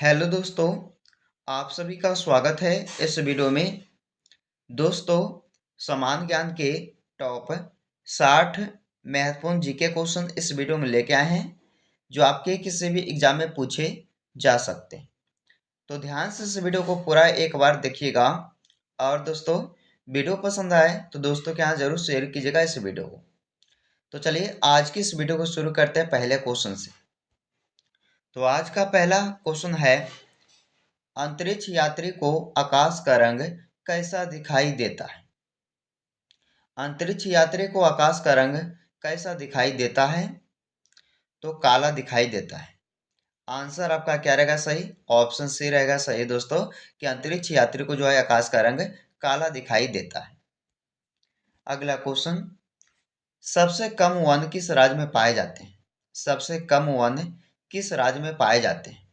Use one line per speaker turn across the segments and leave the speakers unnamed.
Hello दोस्तों, आप सभी का स्वागत है इस वीडियो में। दोस्तों, समान ज्ञान के टॉप 60 महत्वपूर्ण जीके क्वेश्चन इस वीडियो में लेके आए हैं, जो आपके किसी भी एग्जाम में पूछे जा सकते हैं। तो ध्यान से इस वीडियो को पूरा एक बार देखिएगा। और दोस्तों, वीडियो पसंद आए तो दोस्तों के यहाँ जरूर शेयर कीजिएगा इस वीडियो को। तो चलिए आज की इस वीडियो को शुरू करते हैं पहले क्वेश्चन से। तो आज का पहला क्वेश्चन है, अंतरिक्ष यात्री को आकाश का रंग कैसा दिखाई देता है? अंतरिक्ष यात्री को आकाश का रंग कैसा दिखाई देता है? तो काला दिखाई देता है। आंसर आपका क्या रहेगा सही? ऑप्शन सी रहेगा सही दोस्तों, कि अंतरिक्ष यात्री को जो है आकाश का रंग काला दिखाई देता है। अगला क्वेश्चन, सबसे कम वन किस राज्य में पाए जाते हैं? सबसे कम वन किस राज्य में पाए जाते हैं?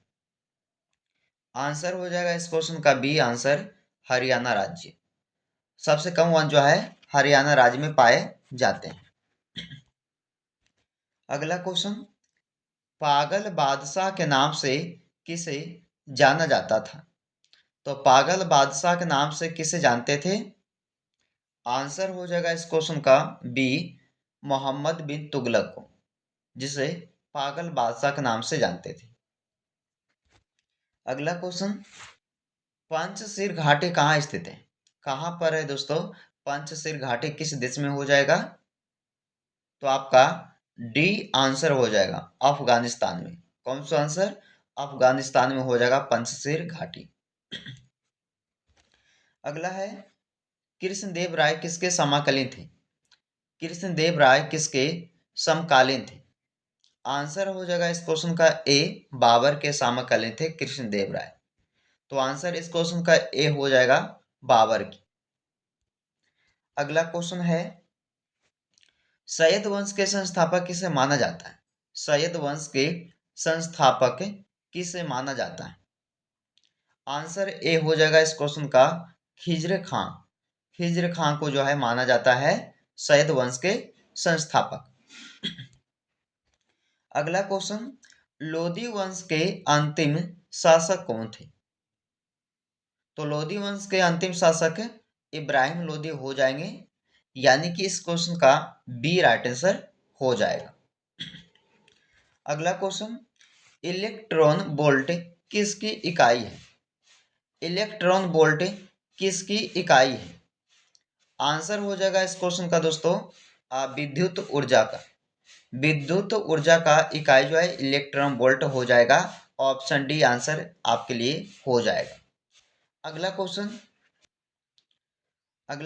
आंसर हो जाएगा इस क्वेश्चन का बी आंसर, हरियाणा राज्य। सबसे कम वन जो है हरियाणा राज्य में पाए जाते हैं। अगला क्वेश्चन, पागल बादशाह के नाम से किसे जाना जाता था? तो पागल बादशाह के नाम से किसे जानते थे? आंसर हो जाएगा इस क्वेश्चन का बी, मोहम्मद बिन तुगलक को, जिसे पागल बादशाह के नाम से जानते थे। अगला क्वेश्चन, पंचशील घाटी कहाँ स्थित है? कहाँ पर है दोस्तों पंचशील घाटी? किस देश में हो जाएगा? तो आपका डी आंसर हो जाएगा, अफगानिस्तान में। कौन सा आंसर? अफगानिस्तान में हो जाएगा पंचशील घाटी। अगला है, कृष्णदेव राय किसके समकालीन थे? कृष्णदेव राय किसके समकालीन थे? आंसर हो जाएगा इस क्वेश्चन का ए, बाबर के समकालीन थे कृष्णदेव राय। तो आंसर इस क्वेश्चन का ए हो जाएगा, बाबर की। अगला क्वेश्चन है, सैयद वंश के संस्थापक किसे माना जाता है? सैयद वंश के संस्थापक किसे माना जाता है? आंसर ए हो जाएगा इस क्वेश्चन का, खिज्र खां। खिज्र खां को जो है माना जाता है सैयद वंश के संस्थापक। अगला क्वेश्चन, लोदी वंश के अंतिम शासक कौन थे? तो लोदी वंश के अंतिम शासक इब्राहिम लोदी हो जाएंगे, यानी कि इस क्वेश्चन का बी राइट आंसर हो जाएगा। अगला क्वेश्चन, इलेक्ट्रॉन वोल्ट किसकी इकाई है? इलेक्ट्रॉन वोल्ट किसकी इकाई है? आंसर हो जाएगा इस क्वेश्चन का दोस्तों, विद्युत ऊर्जा का। विद्युत ऊर्जा का इकाई जो है इलेक्ट्रॉन वोल्ट हो जाएगा। ऑप्शन डी आंसर आपके लिए हो जाएगा। अगला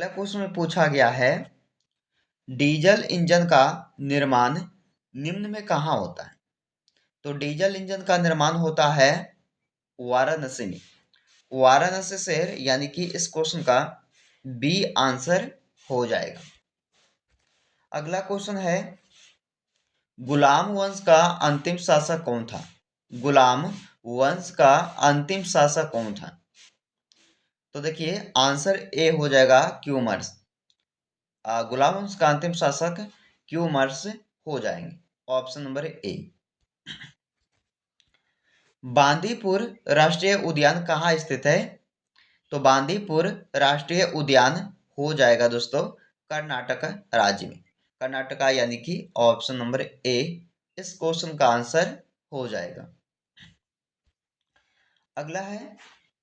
क्वेश्चन में पूछा गया है, डीजल इंजन का निर्माण निम्न में कहाँ होता है? तो डीजल इंजन का निर्माण होता है वाराणसी में। वाराणसी शहर, यानी कि इस क्वेश्चन का बी आंसर हो जाएगा। अगला क्वेश्चन है, गुलाम वंश का अंतिम शासक कौन था? गुलाम वंश का अंतिम शासक कौन था? तो देखिए आंसर ए हो जाएगा क्यूमर्स। गुलाम वंश का अंतिम शासक क्यूमर्स हो जाएंगे। Option number A. बांदीपुर राष्ट्रीय उद्यान कहाँ स्थित है? तो बांदीपुर राष्ट्रीय उद्यान हो जाएगा दोस्तों कर्नाटक राज्य में। कर्नाटका, यानी कि ऑप्शन नंबर ए इस क्वेश्चन का आंसर हो जाएगा। अगला है,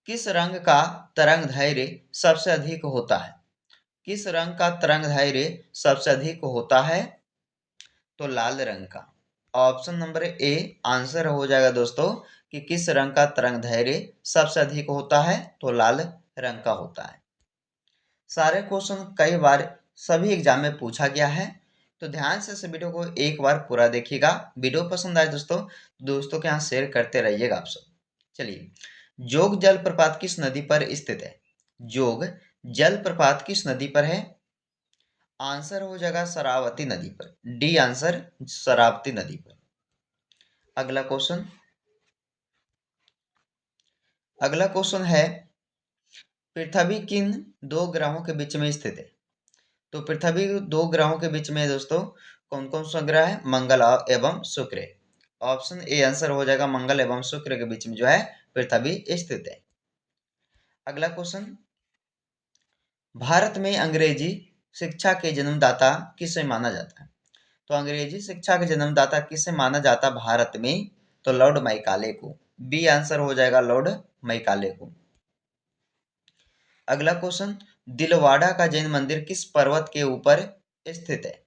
किस रंग का तरंग धैर्य सबसे अधिक होता है? किस रंग का तरंग धैर्य सबसे अधिक होता है? तो लाल रंग का। ऑप्शन नंबर ए आंसर हो जाएगा दोस्तों, कि किस रंग का तरंग धैर्य सबसे अधिक होता है? तो लाल रंग का होता है। सारे क्वेश्चन कई बार सभी एग्जाम में पूछा गया है, तो ध्यान से इस वीडियो को एक बार पूरा देखिएगा। वीडियो पसंद आए दोस्तों के यहाँ शेयर करते रहिएगा आप सब। चलिए, जोग जलप्रपात किस नदी पर स्थित है? जोग जलप्रपात किस नदी पर है? आंसर हो जाएगा शरावती नदी पर। डी आंसर, शरावती नदी पर। अगला क्वेश्चन है, पृथ्वी किन दो ग्रहों के बीच में स्थित है? तो पृथ्वी दो ग्रहों के बीच में दोस्तों कौन कौन सा ग्रह है? मंगल एवं शुक्र। ऑप्शन ए आंसर हो जाएगा, मंगल एवं शुक्र के बीच में जो है पृथ्वी स्थित है। अगला क्वेश्चन, भारत में अंग्रेजी शिक्षा के जन्मदाता किसे माना जाता है? तो अंग्रेजी शिक्षा के जन्मदाता किसे माना जाता भारत में? तो लॉर्ड मैकाले को। बी आंसर हो जाएगा लॉर्ड मैकाले को। अगला क्वेश्चन, दिलवाड़ा का जैन मंदिर किस पर्वत के ऊपर स्थित है?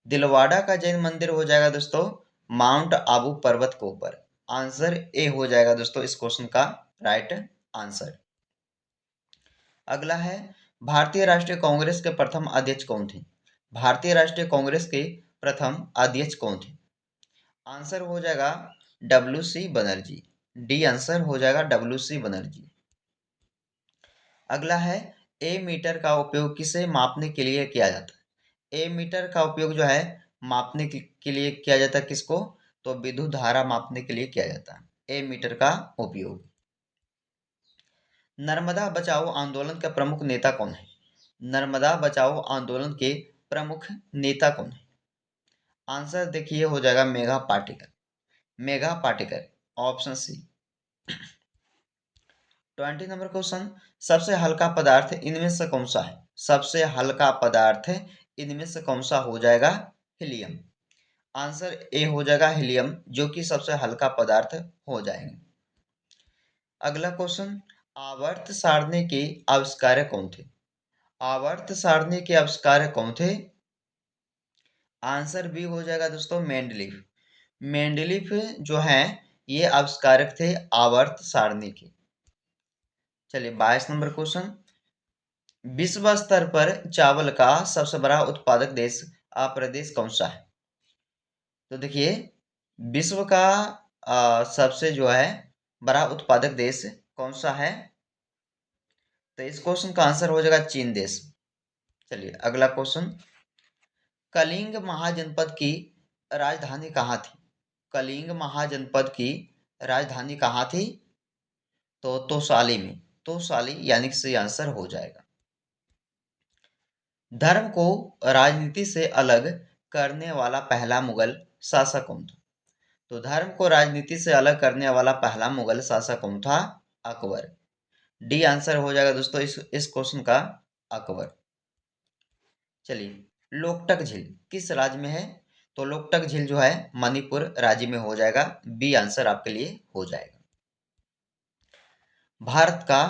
दिलवाड़ा का जैन मंदिर हो जाएगा दोस्तों माउंट आबू पर्वत के ऊपर। आंसर ए हो जाएगा दोस्तों इस क्वेश्चन का राइट आंसर। अगला है, भारतीय राष्ट्रीय कांग्रेस के प्रथम अध्यक्ष कौन थे? भारतीय राष्ट्रीय कांग्रेस के प्रथम अध्यक्ष कौन थे? आंसर हो जाएगा W C Banerjee. D answer हो जाएगा डब्ल्यू सी बनर्जी। अगला है, ए मीटर का उपयोग किसे मापने के लिए किया जाता है? ए मीटर का उपयोग जो है मापने के लिए किया जाता है किसको? तो विद्युत धारा मापने के लिए किया जाता है ए मीटर का उपयोग। नर्मदा बचाओ आंदोलन का प्रमुख नेता कौन है? नर्मदा बचाओ आंदोलन के प्रमुख नेता कौन है? आंसर देखिए हो जाएगा Megha Patikar. Megha Patikar option C. 20 number question, सबसे हल्का पदार्थ इनमें से कौन सा है? सबसे हल्का पदार्थ इनमें से कौन सा हो जाएगा? हीलियम। आंसर ए हो जाएगा हीलियम, जो कि सबसे हल्का पदार्थ हो जाएंगे। अगला क्वेश्चन, आवर्त सारणी के आविष्कारक कौन थे? आवर्त सारणी के आविष्कारक कौन थे? आंसर बी हो जाएगा दोस्तों मेंडलीफ। मेंडलीफ जो है ये आविष्कारक थे आवर्त सारणी के। चलिए 22 नंबर क्वेश्चन, विश्व स्तर पर चावल का सबसे बड़ा उत्पादक देश प्रदेश कौन सा है? तो देखिए विश्व का सबसे जो है बड़ा उत्पादक देश कौन सा है? तो इस क्वेश्चन का आंसर हो जाएगा चीन देश। चलिए अगला क्वेश्चन, कलिंग महाजनपद की राजधानी कहाँ थी? कलिंग महाजनपद की राजधानी कहाँ थी? तो तोसाली में। तोसाली यानी कि सही आंसर हो जाएगा। धर्म को राजनीति से अलग करने वाला पहला मुगल शासक कौन था? तो धर्म को राजनीति से अलग करने वाला पहला मुगल शासक कौन था? अकबर। डी आंसर हो जाएगा दोस्तों इस क्वेश्चन का अकबर। चलिए लोकटक झील किस राज्य में है? तो लोकटक झील जो है मणिपुर राज्य में हो जाएगा। बी आंसर आपके लिए हो जाएगा। भारत का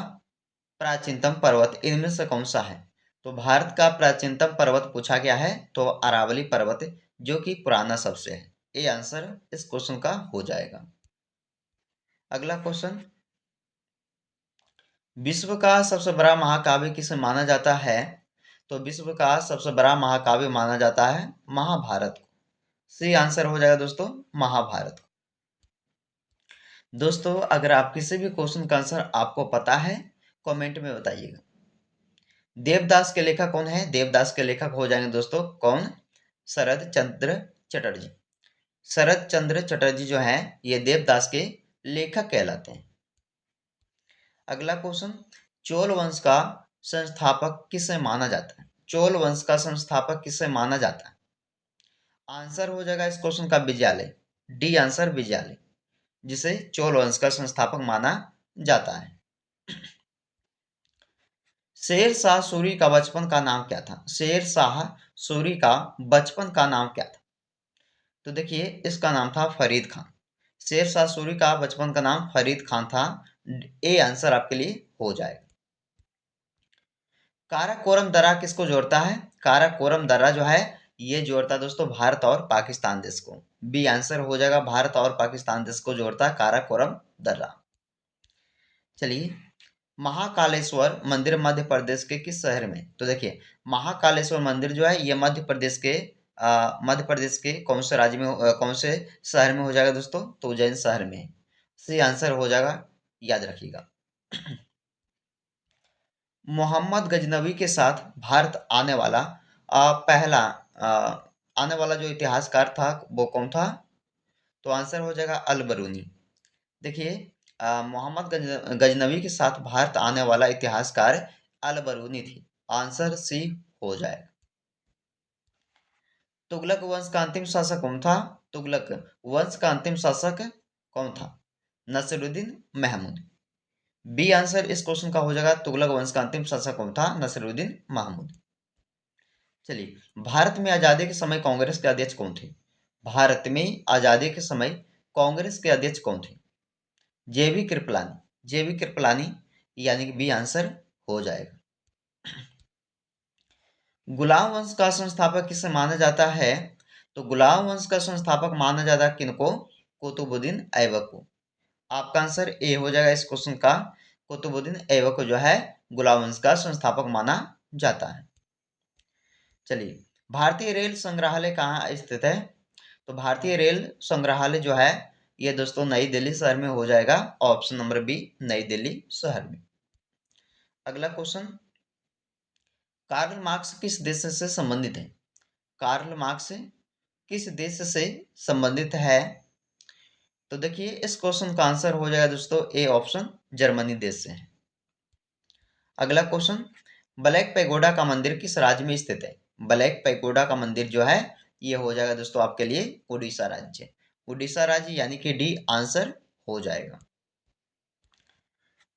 प्राचीनतम पर्वत इनमें से कौन सा है? तो भारत का प्राचीनतम पर्वत पूछा गया है तो अरावली पर्वत, जो कि पुराना सबसे है। ए आंसर इस क्वेश्चन का हो जाएगा। अगला क्वेश्चन, विश्व का सबसे बड़ा महाकाव्य किसे माना जाता है? तो विश्व का सबसे बड़ा महाकाव्य माना जाता है महाभारत को। सी आंसर हो जाएगा दोस्तों महाभारत। दोस्तों अगर आप किसी भी क्वेश्चन का आंसर आपको पता है कमेंट में बताइएगा। देवदास के लेखक कौन है? देवदास के लेखक हो जाएंगे दोस्तों कौन? शरद चंद्र चटर्जी। शरद चंद्र चटर्जी जो है ये देवदास के लेखक कहलाते हैं। अगला क्वेश्चन, चोल वंश का संस्थापक किसे माना जाता है? चोल वंश का संस्थापक किसे माना जाता है? आंसर हो जाएगा इस क्वेश्चन का विजयालय। डी आंसर विजयालय, जिसे चोल वंश का संस्थापक माना जाता है। शेर शाह सूरी का बचपन का नाम क्या था? शेर शाह सूरी का बचपन का नाम क्या था? तो देखिए इसका नाम था फरीद खान। शेर शाह सूरी का बचपन का नाम फरीद खान था। ए आंसर आपके लिए हो जाएगा। काराकोरम दर्रा किसको जोड़ता है? काराकोरम दर्रा जो है ये जोड़ता है दोस्तों भारत और पाकिस्तान देश को। बी आंसर हो जाएगा भारत और पाकिस्तान देश को जोड़ता है काराकोरम दर्रा। चलिए महाकालेश्वर मंदिर मध्य प्रदेश के किस शहर में? तो देखिए महाकालेश्वर मंदिर जो है ये मध्य प्रदेश के कौन से राज्य में कौन से शहर में हो जाएगा दोस्तों? तो उज्जैन शहर में। सी आंसर हो जाएगा, याद रखिएगा। मोहम्मद गजनवी के साथ भारत पहला आने वाला जो इतिहासकार था वो कौन था? तो आंसर हो जाएगा अल बरूनी। देखिए मोहम्मद गजनवी के साथ भारत आने वाला इतिहासकार अल बरूनी थी। आंसर सी हो जाएगा। तुगलक वंश का अंतिम शासक कौन था? तुगलक वंश का अंतिम शासक कौन था? नसीरुद्दीन महमूद। बी आंसर इस क्वेश्चन का हो जाएगा, तुगलक वंश का अंतिम शासक कौन था? नसीरुद्दीन महमूद। चलिए, भारत में आजादी के समय कांग्रेस के अध्यक्ष कौन थे? भारत में आजादी के समय कांग्रेस के अध्यक्ष कौन थे? जेबी कृपलानी। जेबी कृपलानी यानी कि बी आंसर हो जाएगा। गुलाम वंश का संस्थापक किसे माना जाता है? तो गुलाम वंश का संस्थापक माना जाता है किनको? कुतुबुद्दीन ऐबक को। आपका आंसर ए हो जाएगा इस क्वेश्चन का। कुतुबुद्दीन ऐबक को जो है गुलाम वंश का संस्थापक माना जाता है। चलिए, भारतीय रेल संग्रहालय कहाँ स्थित है? तो भारतीय रेल संग्रहालय जो है ये दोस्तों नई दिल्ली शहर में हो जाएगा। ऑप्शन नंबर बी, नई दिल्ली शहर में। अगला क्वेश्चन, कार्ल मार्क्स किस देश से संबंधित है? कार्ल मार्क्स किस देश से संबंधित है? तो देखिए, इस क्वेश्चन का आंसर हो जाएगा दोस्तों ए ऑप्शन, जर्मनी देश से है। अगला क्वेश्चन, ब्लैक पैगोडा का मंदिर किस राज्य में स्थित है? ब्लैक पैगोडा का मंदिर जो है ये हो जाएगा दोस्तों आपके लिए उड़ीसा राज्य। उड़ीसा राज्य यानी कि डी आंसर हो जाएगा।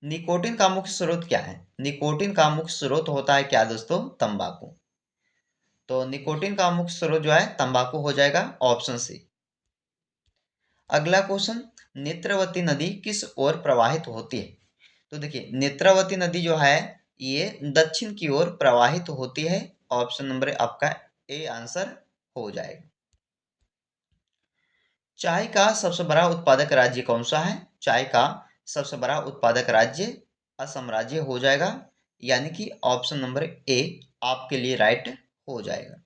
निकोटिन का मुख्य स्रोत क्या है? निकोटिन का मुख्य स्रोत होता है क्या दोस्तों? तंबाकू। तो निकोटिन का मुख्य स्रोत जो है तंबाकू हो जाएगा, ऑप्शन सी। अगला क्वेश्चन, नेत्रवती नदी किस ओर प्रवाहित होती है? तो देखिए, नेत्रावती नदी जो है ये दक्षिण की ओर प्रवाहित होती है। ऑप्शन नंबर आपका ए आंसर हो जाएगा। चाय का सबसे बड़ा उत्पादक राज्य कौन सा है? चाय का सबसे बड़ा उत्पादक राज्य असम राज्य हो जाएगा, यानी कि ऑप्शन नंबर ए आपके लिए राइट हो जाएगा।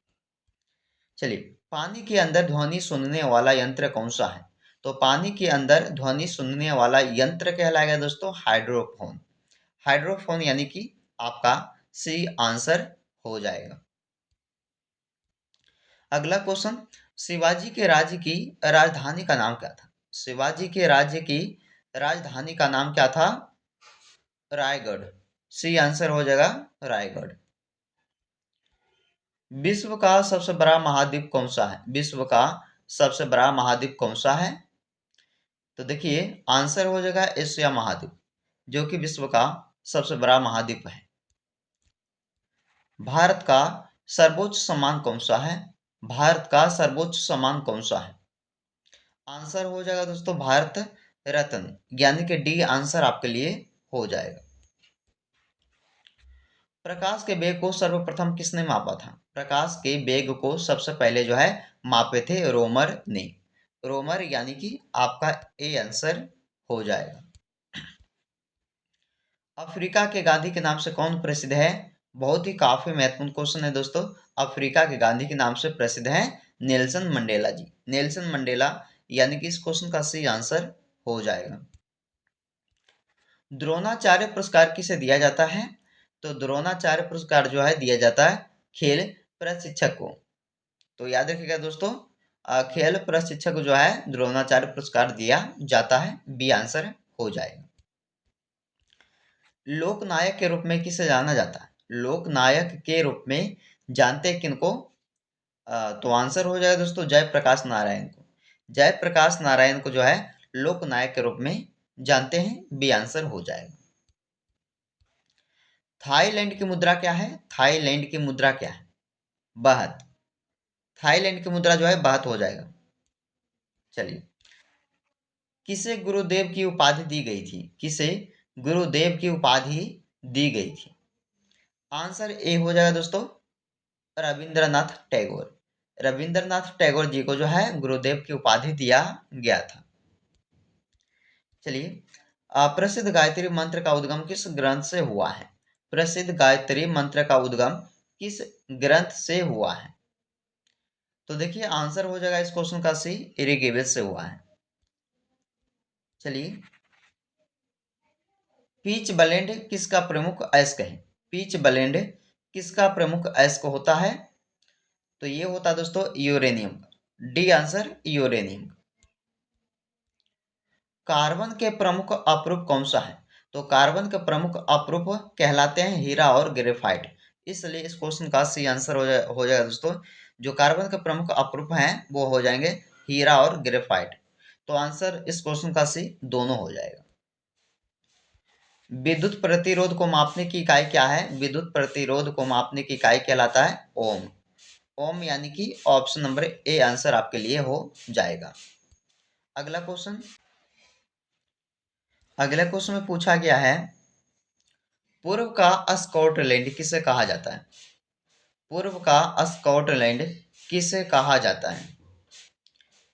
चलिए, पानी के अंदर ध्वनि सुनने वाला यंत्र कौन सा है? तो पानी के अंदर ध्वनि सुनने वाला यंत्र कहलाएगा दोस्तों हाइड्रोफोन। हाइड्रोफोन यानी कि आपका सी आंसर हो जाएगा। अगला क्वेश्चन, शिवाजी के राज्य की राजधानी का नाम क्या था? शिवाजी के राज्य की राजधानी का नाम क्या था? रायगढ़। सी आंसर हो जाएगा रायगढ़। विश्व का सबसे बड़ा महाद्वीप कौन सा है? विश्व का सबसे बड़ा महाद्वीप कौन सा है? तो देखिए, आंसर हो जाएगा एशिया महाद्वीप, जो कि विश्व का सबसे बड़ा महाद्वीप है। भारत का सर्वोच्च सम्मान कौन सा है? भारत का सर्वोच्च सम्मान कौन सा है? आंसर हो जाएगा दोस्तों भारत रत्न, यानी कि डी आंसर आपके लिए हो जाएगा। प्रकाश के वेग को सर्वप्रथम किसने मापा था? प्रकाश के वेग को सबसे पहले जो है मापे थे रोमर ने। रोमर यानी कि आपका ए आंसर हो जाएगा। अफ्रीका के गांधी के नाम से कौन प्रसिद्ध है? बहुत ही काफी महत्वपूर्ण क्वेश्चन है दोस्तों। अफ्रीका के गांधी के नाम से प्रसिद्ध है नेल्सन मंडेला जी। नेल्सन मंडेला यानी कि इस क्वेश्चन का सही आंसर हो जाएगा। द्रोणाचार्य पुरस्कार किसे दिया जाता है? तो द्रोणाचार्य पुरस्कार जो है दिया जाता है खेल प्रशिक्षक को। तो याद रखिएगा दोस्तों, खेल प्रशिक्षक जो है द्रोणाचार्य पुरस्कार दिया जाता है। बी आंसर हो जाएगा। लोकनायक के रूप में किसे जाना जाता है? लोकनायक के रूप में जानते हैं किनको? तो आंसर हो जाएगा दोस्तों जयप्रकाश नारायण को। जयप्रकाश नारायण को जो है लोकनायक के रूप में जानते हैं। बी आंसर हो जाएगा। थाईलैंड की मुद्रा क्या है? थाईलैंड की मुद्रा क्या है? बाहत। थाईलैंड की मुद्रा जो है बाहत हो जाएगा। चलिए, किसे गुरुदेव की उपाधि दी गई थी? किसे गुरुदेव की उपाधि दी गई थी? आंसर ए हो जाएगा दोस्तों रविंद्रनाथ टैगोर। रविंद्रनाथ टैगोर जी को जो है गुरुदेव की उपाधि दिया गया था। चलिए, प्रसिद्ध गायत्री मंत्र का उद्गम किस ग्रंथ से हुआ है? प्रसिद्ध गायत्री मंत्र का उद्गम किस ग्रंथ से हुआ है? तो देखिए, आंसर हो जाएगा इस क्वेश्चन का सी, ऋग्वेद से हुआ है। चलिए, पीच ब्लेंड किसका प्रमुख अयस्क है? पीच ब्लेंड किसका प्रमुख अयस्क होता है? तो ये होता है दोस्तों uranium. D answer uranium. Carbon के प्रमुख अपरूप कौन सा है? तो कार्बन के प्रमुख अपरूप कहलाते हैं हीरा और ग्रेफाइट। इसलिए इस क्वेश्चन का सी आंसर हो जाएगा दोस्तों, जो कार्बन के प्रमुख अपरूप हैं वो हो जाएंगे हीरा और ग्रेफाइट। तो आंसर इस क्वेश्चन का सी दोनों हो जाएगा। विद्युत प्रतिरोध को मापने की इकाई क्या है? विद्युत प्रतिरोध को मापने की इकाई कहलाता है ओम। ओम यानी कि ऑप्शन नंबर ए आंसर आपके लिए हो जाएगा। अगला क्वेश्चन, अगले क्वेश्चन में पूछा गया है पूर्व का स्कॉटलैंड किसे कहा जाता है? पूर्व का स्कॉटलैंड किसे कहा जाता है?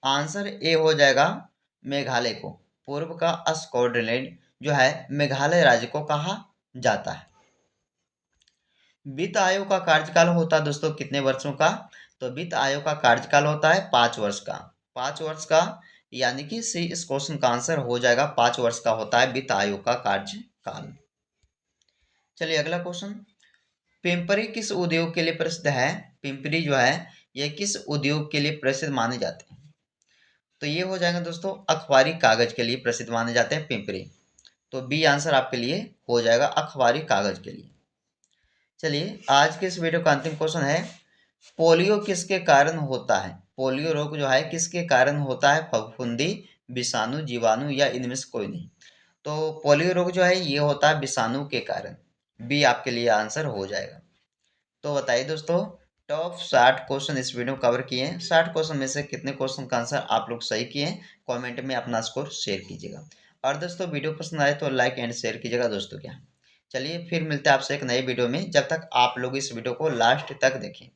आंसर ए हो जाएगा मेघालय को। पूर्व का स्कॉटलैंड जो है मेघालय राज्य को कहा जाता है। वित्त आयोग का कार्यकाल होता है दोस्तों कितने वर्षों का? तो वित्त आयोग का कार्यकाल होता है 5 वर्ष का। 5 वर्ष का यानी कि सी इस क्वेश्चन का आंसर हो जाएगा। 5 वर्ष का होता है वित्त आयोग का कार्यकाल। चलिए अगला क्वेश्चन, पिंपरी किस उद्योग के लिए प्रसिद्ध है? पिंपरी जो है यह किस उद्योग के लिए प्रसिद्ध माने जाते हैं? तो ये हो जाएगा दोस्तों अखबारी कागज के लिए प्रसिद्ध माने जाते हैं पिंपरी। तो बी आंसर आपके लिए हो जाएगा अखबारी कागज के लिए। चलिए आज के इस वीडियो का अंतिम क्वेश्चन है पोलियो किसके कारण होता है? पोलियो रोग जो है किसके कारण होता है? फफूंदी, विषाणु, जीवाणु या इनमें से कोई नहीं। तो पोलियो रोग जो है ये होता है विषाणु के कारण। बी आपके लिए आंसर हो जाएगा। तो बताइए दोस्तों टॉप 60 क्वेश्चन इस वीडियो में कवर किए हैं। 60 क्वेश्चन में से कितने क्वेश्चन का आंसर आप लोग सही किए हैं? कमेंट में अपना स्कोर शेयर कीजिएगा। और दोस्तों वीडियो पसंद आए तो लाइक एंड शेयर कीजिएगा दोस्तों क्या। चलिए फिर मिलते हैं आपसे एक नए वीडियो में। जब तक आप लोग इस वीडियो को लास्ट तक देखें।